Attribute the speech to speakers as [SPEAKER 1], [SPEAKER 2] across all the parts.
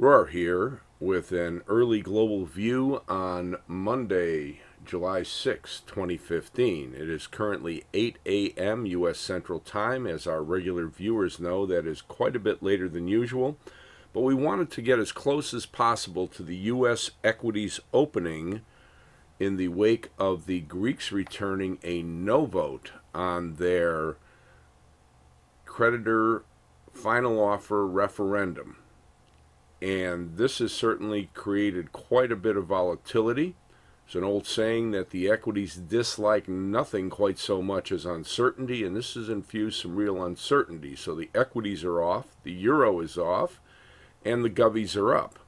[SPEAKER 1] Rohr here with an early global view on Monday, July 6, 2015. It is currently 8 a.m. U.S. Central Time. As our regular viewers know, that is quite a bit later than usual. But we wanted to get as close as possible to the U.S. equities opening in the wake of the Greeks returning a no vote on their creditor final offer referendum. And this has certainly created quite a bit of volatility. It's an old saying that the equities dislike nothing quite so much as uncertainty, and this has infused some real uncertainty. So the equities are off, the euro is off, and the govies are up.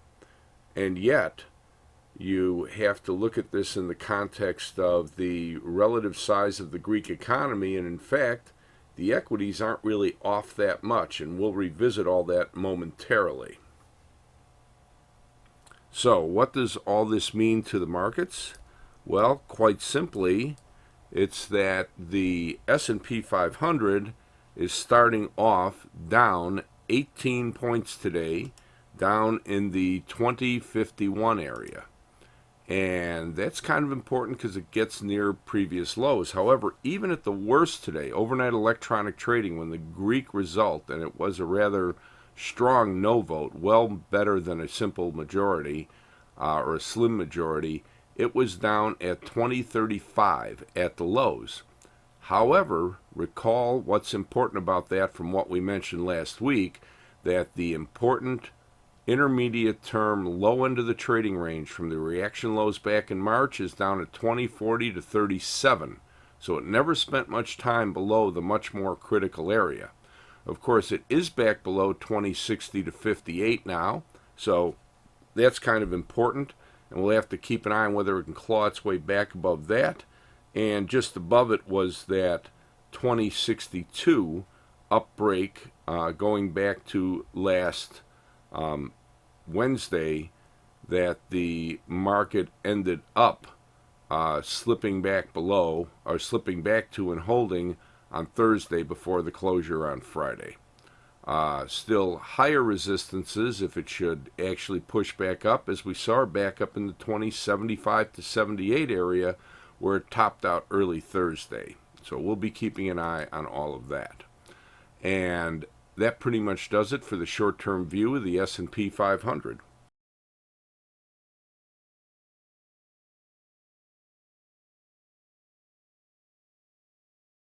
[SPEAKER 1] And yet, you have to look at this in the context of the relative size of the Greek economy, and in fact, the equities aren't really off that much, and we'll revisit all that momentarily. So, what does all this mean to the markets? Well, quite simply, it's that the S&P 500 is starting off down 18 points today, down in the 2051 area. And that's kind of important because it gets near previous lows. However, even at the worst today, overnight electronic trading, when the Greek result, and it was a rather strong no vote, well better than a simple majority or a slim majority, it was down at 2035 at the lows. However, recall what's important about that from what we mentioned last week, that the important intermediate term low end of the trading range from the reaction lows back in March is down at 2040 to 37. So it never spent much time below the much more critical area. Of course, it is back below 2060 to 58 now, so that's kind of important, and we'll have to keep an eye on whether it can claw its way back above that. And just above it was that 2062 up break going back to last Wednesday, that the market ended up slipping back below, or slipping back to and holding on Thursday before the closure on Friday. Still higher resistances if it should actually push back up, as we saw back up in the 2075 to 78 area where it topped out early Thursday. So we'll be keeping an eye on all of that. And that pretty much does it for the short-term view of the S&P 500.